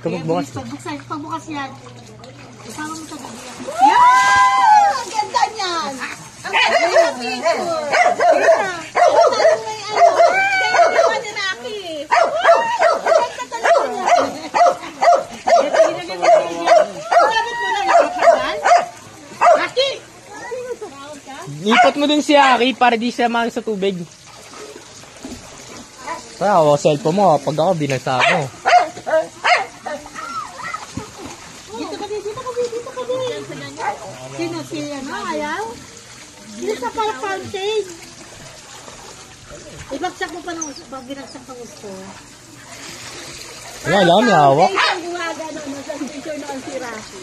Kabugbukas. Pagbukas yan. Isama mo sa gabi yan. Yan! Ang ganda niyan! Ang ganda niya picture! Parang may ano, kaya ginawa ni Rocky. Ang ganda talaga niya. Sabit mo lang nakakagal? Rocky! Lipat mo din si Aki para di siya mahal sa tubig. Kaya ako, cellphone mo, pag ako binagsa mo. Dito ka din. Sino si ano, ayaw? Sino sa fountain? Ibagsak mo pa ng pag binagsak ng gusto. Wala lang, may hawak. Ang gumaga noon sa picture noon si Rocky.